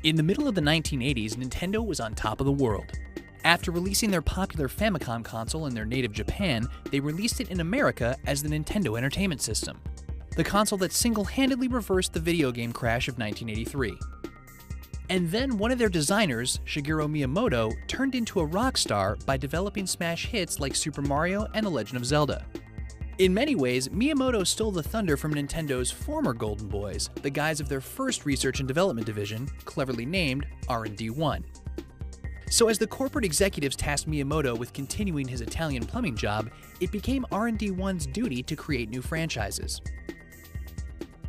In the middle of the 1980s, Nintendo was on top of the world. After releasing their popular Famicom console in their native Japan, they released it in America as the Nintendo Entertainment System, the console that single-handedly reversed the video game crash of 1983. And then one of their designers, Shigeru Miyamoto, turned into a rock star by developing smash hits like Super Mario and The Legend of Zelda. In many ways, Miyamoto stole the thunder from Nintendo's former Golden Boys, the guys of their first research and development division, cleverly named R&D1. So as the corporate executives tasked Miyamoto with continuing his Italian plumbing job, it became R&D1's duty to create new franchises.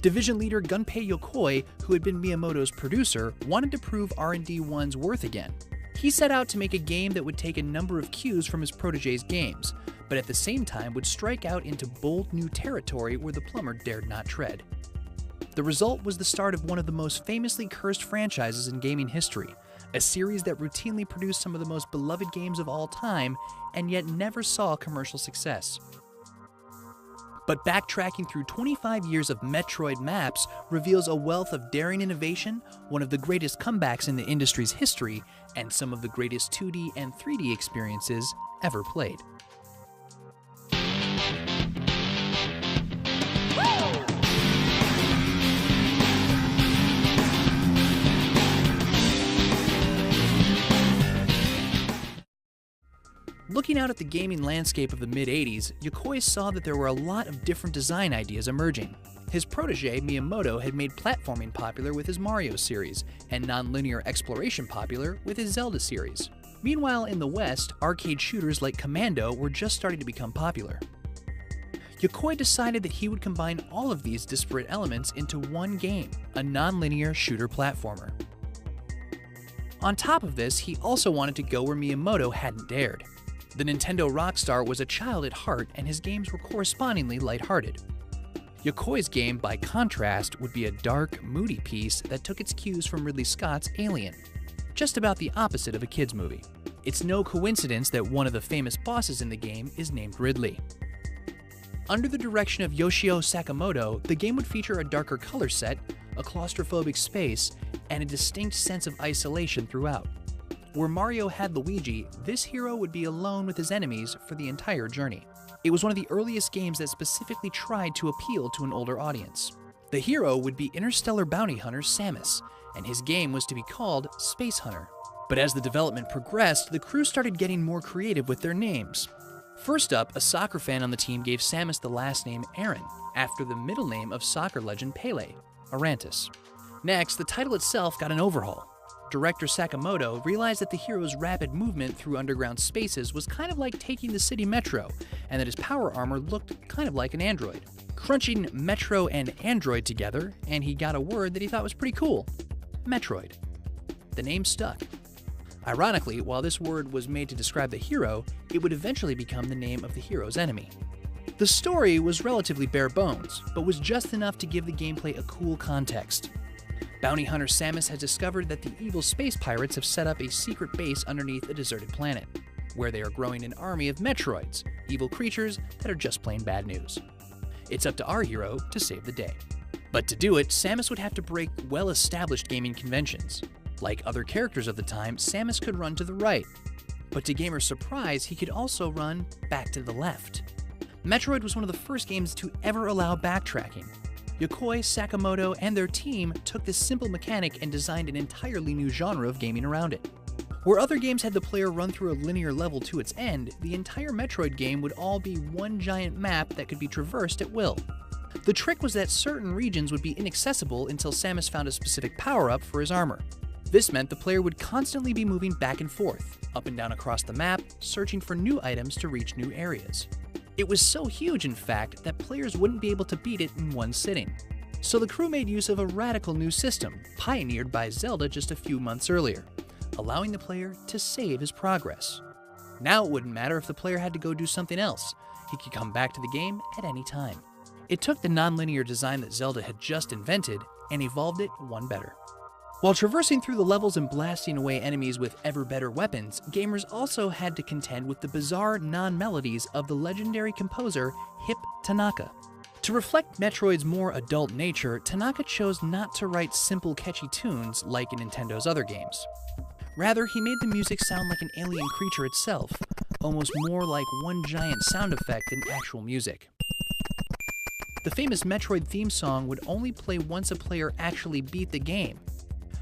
Division leader Gunpei Yokoi, who had been Miyamoto's producer, wanted to prove R&D1's worth again. He set out to make a game that would take a number of cues from his protege's games, but at the same time would strike out into bold new territory where the plumber dared not tread. The result was the start of one of the most famously cursed franchises in gaming history, a series that routinely produced some of the most beloved games of all time and yet never saw commercial success. But backtracking through 25 years of Metroid maps reveals a wealth of daring innovation, one of the greatest comebacks in the industry's history, and some of the greatest 2D and 3D experiences ever played. Looking out at the gaming landscape of the mid-80s, Yokoi saw that there were a lot of different design ideas emerging. His protege, Miyamoto, had made platforming popular with his Mario series, and non-linear exploration popular with his Zelda series. Meanwhile, in the West, arcade shooters like Commando were just starting to become popular. Yokoi decided that he would combine all of these disparate elements into one game, a non-linear shooter platformer. On top of this, he also wanted to go where Miyamoto hadn't dared. The Nintendo rockstar was a child at heart, and his games were correspondingly lighthearted. Yokoi's game, by contrast, would be a dark, moody piece that took its cues from Ridley Scott's Alien, just about the opposite of a kids' movie. It's no coincidence that one of the famous bosses in the game is named Ridley. Under the direction of Yoshio Sakamoto, the game would feature a darker color set, a claustrophobic space, and a distinct sense of isolation throughout. Where Mario had Luigi, this hero would be alone with his enemies for the entire journey. It was one of the earliest games that specifically tried to appeal to an older audience. The hero would be interstellar bounty hunter Samus, and his game was to be called Space Hunter. But as the development progressed, the crew started getting more creative with their names. First up, a soccer fan on the team gave Samus the last name Aaron, after the middle name of soccer legend Pele, Arantes. Next, the title itself got an overhaul. Director Sakamoto realized that the hero's rapid movement through underground spaces was kind of like taking the city metro, and that his power armor looked kind of like an android. Crunching Metro and Android together, and he got a word that he thought was pretty cool: Metroid. The name stuck. Ironically, while this word was made to describe the hero, it would eventually become the name of the hero's enemy. The story was relatively bare bones, but was just enough to give the gameplay a cool context. Bounty hunter Samus has discovered that the evil space pirates have set up a secret base underneath a deserted planet, where they are growing an army of Metroids, evil creatures that are just plain bad news. It's up to our hero to save the day. But to do it, Samus would have to break well-established gaming conventions. Like other characters of the time, Samus could run to the right, but to gamers' surprise, he could also run back to the left. Metroid was one of the first games to ever allow backtracking. Yokoi, Sakamoto, and their team took this simple mechanic and designed an entirely new genre of gaming around it. Where other games had the player run through a linear level to its end, the entire Metroid game would all be one giant map that could be traversed at will. The trick was that certain regions would be inaccessible until Samus found a specific power-up for his armor. This meant the player would constantly be moving back and forth, up and down across the map, searching for new items to reach new areas. It was so huge, in fact, that players wouldn't be able to beat it in one sitting. So the crew made use of a radical new system, pioneered by Zelda just a few months earlier, allowing the player to save his progress. Now it wouldn't matter if the player had to go do something else. He could come back to the game at any time. It took the non-linear design that Zelda had just invented and evolved it one better. While traversing through the levels and blasting away enemies with ever better weapons, gamers also had to contend with the bizarre non-melodies of the legendary composer Hip Tanaka. To reflect Metroid's more adult nature, Tanaka chose not to write simple, catchy tunes like in Nintendo's other games. Rather, he made the music sound like an alien creature itself, almost more like one giant sound effect than actual music. The famous Metroid theme song would only play once a player actually beat the game,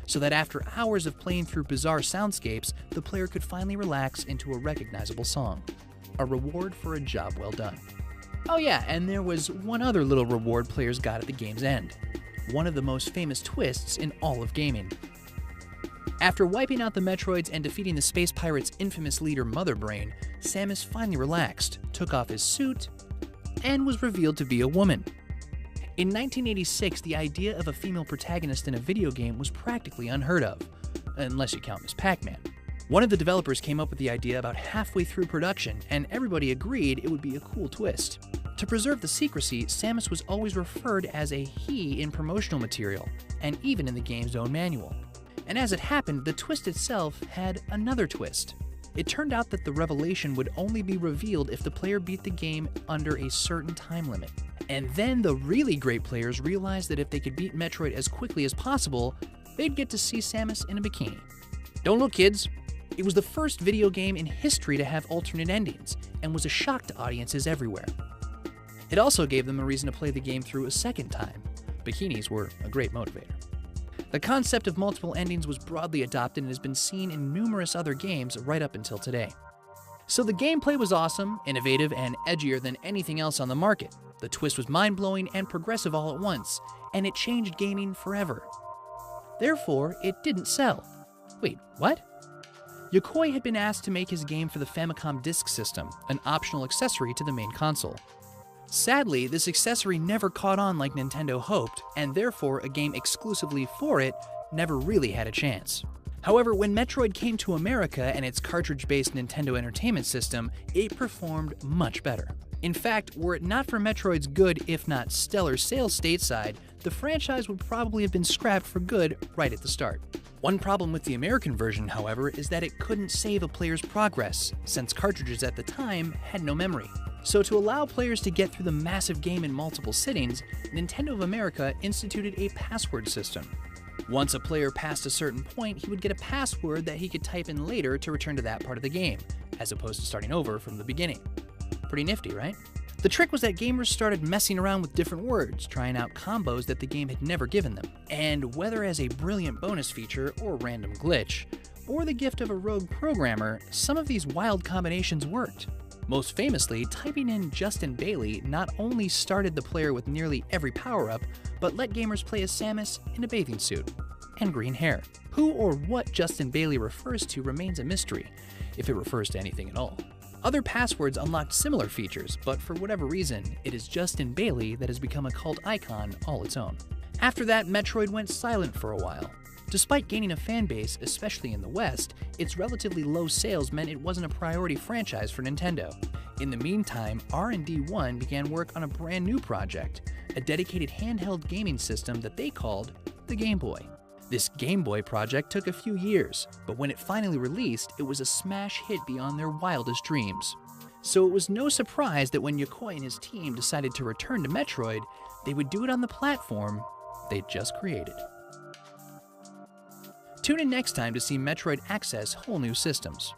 so that after hours of playing through bizarre soundscapes, the player could finally relax into a recognizable song. A reward for a job well done. Oh yeah, and there was one other little reward players got at the game's end. One of the most famous twists in all of gaming. After wiping out the Metroids and defeating the space pirates' infamous leader Mother Brain, Samus finally relaxed, took off his suit, and was revealed to be a woman. In 1986, the idea of a female protagonist in a video game was practically unheard of, unless you count Ms. Pac-Man. One of the developers came up with the idea about halfway through production, and everybody agreed it would be a cool twist. To preserve the secrecy, Samus was always referred as a he in promotional material, and even in the game's own manual. And as it happened, the twist itself had another twist. It turned out that the revelation would only be revealed if the player beat the game under a certain time limit. And then the really great players realized that if they could beat Metroid as quickly as possible, they'd get to see Samus in a bikini. Don't look, kids. It was the first video game in history to have alternate endings, and was a shock to audiences everywhere. It also gave them a reason to play the game through a second time. Bikinis were a great motivator. The concept of multiple endings was broadly adopted and has been seen in numerous other games right up until today. So the gameplay was awesome, innovative, and edgier than anything else on the market. The twist was mind-blowing and progressive all at once, and it changed gaming forever. Therefore, it didn't sell. Wait, what? Yokoi had been asked to make his game for the Famicom Disk System, an optional accessory to the main console. Sadly, this accessory never caught on like Nintendo hoped, and therefore a game exclusively for it never really had a chance. However, when Metroid came to America and its cartridge-based Nintendo Entertainment System, it performed much better. In fact, were it not for Metroid's good, if not stellar sales stateside, the franchise would probably have been scrapped for good right at the start. One problem with the American version, however, is that it couldn't save a player's progress, since cartridges at the time had no memory. So to allow players to get through the massive game in multiple sittings, Nintendo of America instituted a password system. Once a player passed a certain point, he would get a password that he could type in later to return to that part of the game, as opposed to starting over from the beginning. Pretty nifty, right? The trick was that gamers started messing around with different words, trying out combos that the game had never given them. And whether as a brilliant bonus feature or random glitch, or the gift of a rogue programmer, some of these wild combinations worked. Most famously, typing in Justin Bailey not only started the player with nearly every power-up, but let gamers play as Samus in a bathing suit and green hair. Who or what Justin Bailey refers to remains a mystery, if it refers to anything at all. Other passwords unlocked similar features, but for whatever reason, it is Justin Bailey that has become a cult icon all its own. After that, Metroid went silent for a while. Despite gaining a fan base, especially in the West, its relatively low sales meant it wasn't a priority franchise for Nintendo. In the meantime, R&D1 began work on a brand new project, a dedicated handheld gaming system that they called the Game Boy. This Game Boy project took a few years, but when it finally released, it was a smash hit beyond their wildest dreams. So it was no surprise that when Yokoi and his team decided to return to Metroid, they would do it on the platform they'd just created. Tune in next time to see Metroid access whole new systems.